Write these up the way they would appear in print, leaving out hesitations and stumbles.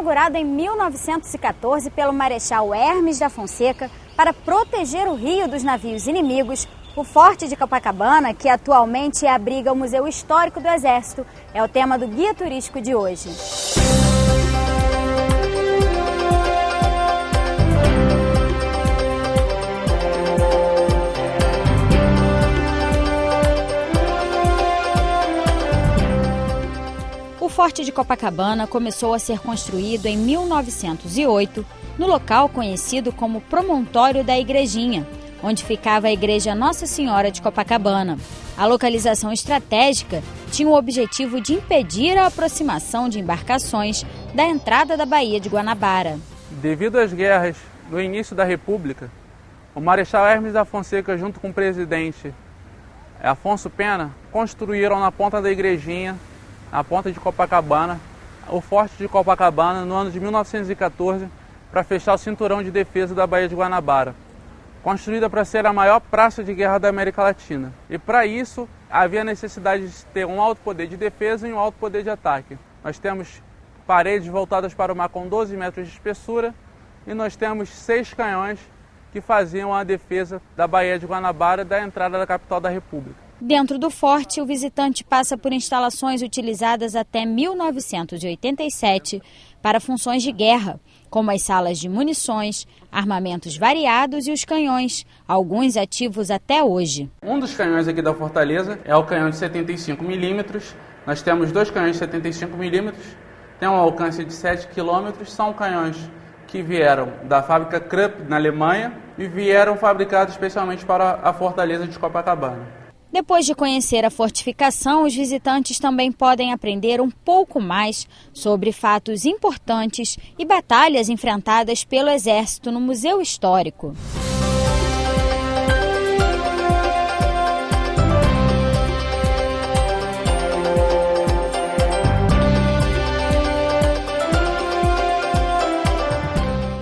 inaugurado em 1914 pelo Marechal Hermes da Fonseca para proteger o rio dos navios inimigos, o Forte de Copacabana, que atualmente abriga o Museu Histórico do Exército, é o tema do Guia Turístico de hoje. O Forte de Copacabana começou a ser construído em 1908, no local conhecido como Promontório da Igrejinha, onde ficava a Igreja Nossa Senhora de Copacabana. A localização estratégica tinha o objetivo de impedir a aproximação de embarcações da entrada da Baía de Guanabara. Devido às guerras no início da República, o Marechal Hermes da Fonseca, junto com o presidente Afonso Pena, construíram na ponta da Igrejinha, na ponta de Copacabana, o Forte de Copacabana no ano de 1914, para fechar o cinturão de defesa da Baía de Guanabara, construída para ser a maior praça de guerra da América Latina. E para isso havia necessidade de ter um alto poder de defesa e um alto poder de ataque. Nós temos paredes voltadas para o mar com 12 metros de espessura e nós temos 6 canhões que faziam a defesa da Baía de Guanabara da entrada da capital da República. Dentro do forte, o visitante passa por instalações utilizadas até 1987 para funções de guerra, como as salas de munições, armamentos variados e os canhões, alguns ativos até hoje. Um dos canhões aqui da Fortaleza é o canhão de 75 milímetros. Nós temos 2 canhões de 75 milímetros, tem um alcance de 7 quilômetros, são canhões que vieram da fábrica Krupp, na Alemanha, e vieram fabricados especialmente para a Fortaleza de Copacabana. Depois de conhecer a fortificação, os visitantes também podem aprender um pouco mais sobre fatos importantes e batalhas enfrentadas pelo Exército no Museu Histórico.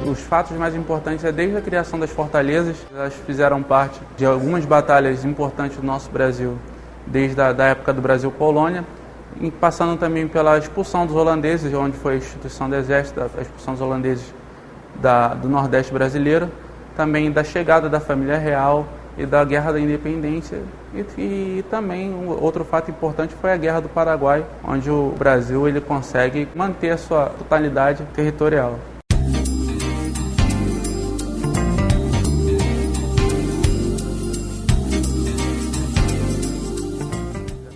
Os fatos mais importantes é desde a criação das fortalezas, elas fizeram parte de algumas batalhas importantes do nosso Brasil, desde a época do Brasil Colônia, e passando também pela expulsão dos holandeses, onde foi a instituição do Exército, a expulsão dos holandeses do Nordeste brasileiro, também da chegada da família real e da Guerra da Independência. E também outro fato importante foi a Guerra do Paraguai, onde o Brasil ele consegue manter a sua totalidade territorial.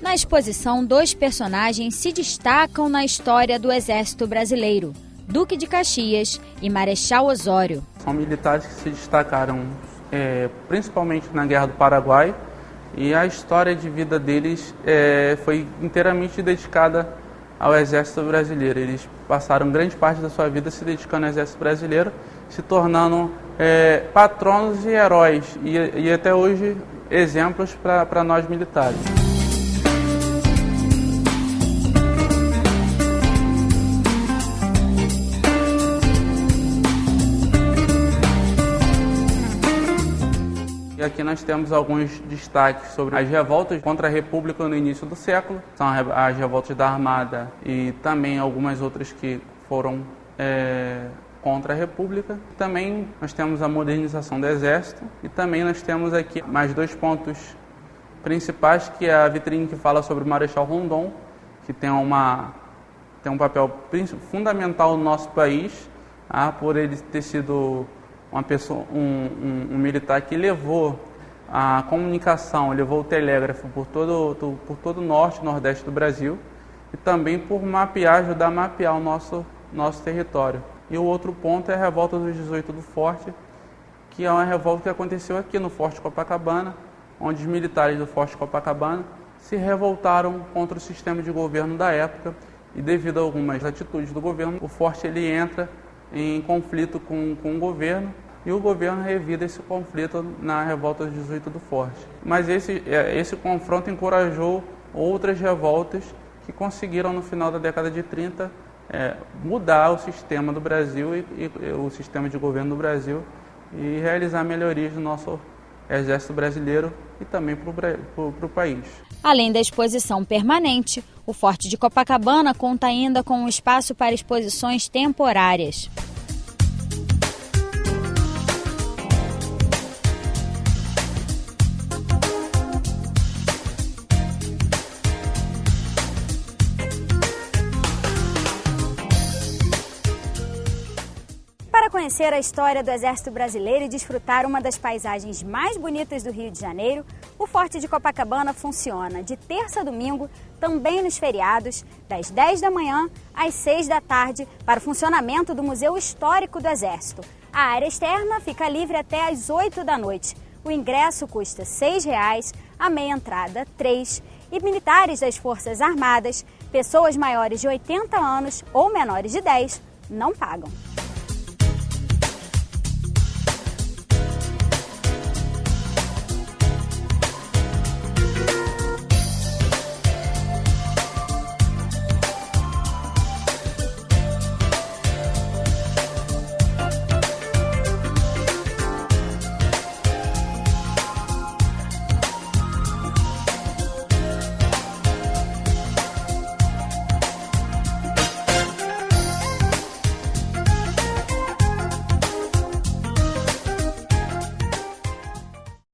Na exposição, 2 personagens se destacam na história do Exército Brasileiro, Duque de Caxias e Marechal Osório. São militares que se destacaram principalmente na Guerra do Paraguai, e a história de vida deles foi inteiramente dedicada ao Exército Brasileiro. Eles passaram grande parte da sua vida se dedicando ao Exército Brasileiro, se tornando patronos e heróis, e até hoje exemplos para nós militares. E aqui nós temos alguns destaques sobre as revoltas contra a República no início do século. São as revoltas da Armada e também algumas outras que foram contra a República. Também nós temos a modernização do Exército e também nós temos aqui mais 2 pontos principais, que é a vitrine que fala sobre o Marechal Rondon, que tem um papel fundamental no nosso país, por ele ter sido uma pessoa, um militar que levou a comunicação, levou o telégrafo por todo o norte e nordeste do Brasil, e também por ajudar a mapear o nosso território. E o outro ponto é a revolta dos 18 do Forte, que é uma revolta que aconteceu aqui no Forte Copacabana, onde os militares do Forte Copacabana se revoltaram contra o sistema de governo da época, e devido a algumas atitudes do governo, o Forte ele entra em conflito com o governo, e o governo revida esse conflito na revolta dos 18 do Forte. Mas esse confronto encorajou outras revoltas que conseguiram, no final da década de 30, mudar o sistema do Brasil e o sistema de governo do Brasil, e realizar melhorias no nosso Exército Brasileiro e também para o país. Além da exposição permanente, o Forte de Copacabana conta ainda com um espaço para exposições temporárias. Para conhecer a história do Exército Brasileiro e desfrutar uma das paisagens mais bonitas do Rio de Janeiro, o Forte de Copacabana funciona de terça a domingo, também nos feriados, das 10 da manhã às 6 da tarde, para o funcionamento do Museu Histórico do Exército. A área externa fica livre até às 8 da noite. O ingresso custa R$ 6,00, a meia entrada R$ 3,00 e militares das Forças Armadas, pessoas maiores de 80 anos ou menores de 10, não pagam.